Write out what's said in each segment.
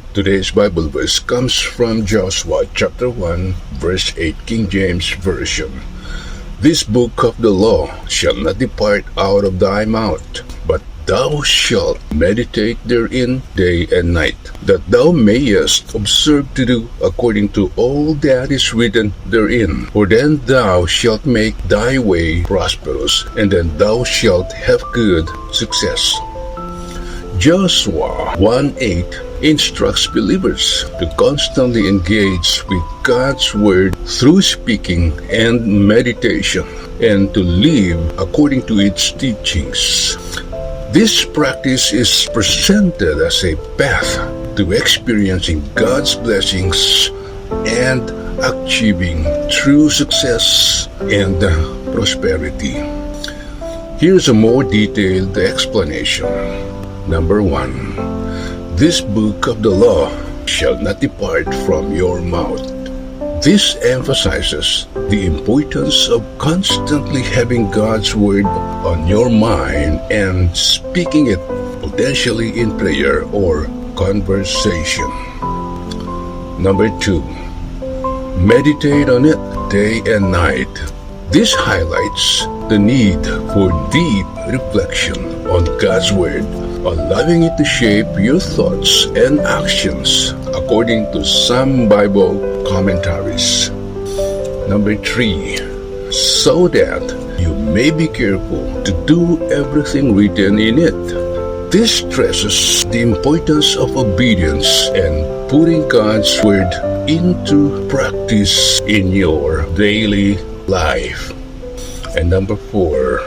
Today's Bible verse comes from Joshua chapter 1, verse 8, King James Version. This book of the law shall not depart out of thy mouth, but thou shalt meditate therein day and night, that thou mayest observe to do according to all that is written therein. For then thou shalt make thy way prosperous, and then thou shalt have good success. Joshua 1:8 instructs believers to constantly engage with God's Word through speaking and meditation, and to live according to its teachings. This practice is presented as a path to experiencing God's blessings and achieving true success and prosperity. Here's a more detailed explanation. Number 1. This book of the law shall not depart from your mouth. This emphasizes the importance of constantly having God's Word on your mind and speaking it, potentially in prayer or conversation. Number 2. Meditate on it day and night. This highlights the need for deep reflection on God's Word, allowing it to shape your thoughts and actions according to some Bible commentaries. Number 3. So that you may be careful to do everything written in it. This stresses the importance of obedience and putting God's Word into practice in your daily life. And number 4.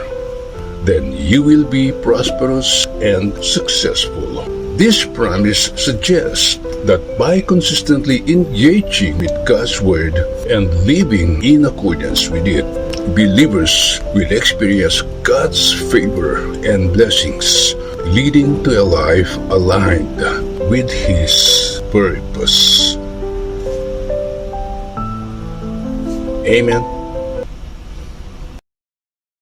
Then you will be prosperous and successful. This promise suggests that by consistently engaging with God's Word and living in accordance with it, believers will experience God's favor and blessings, leading to a life aligned with His purpose. Amen.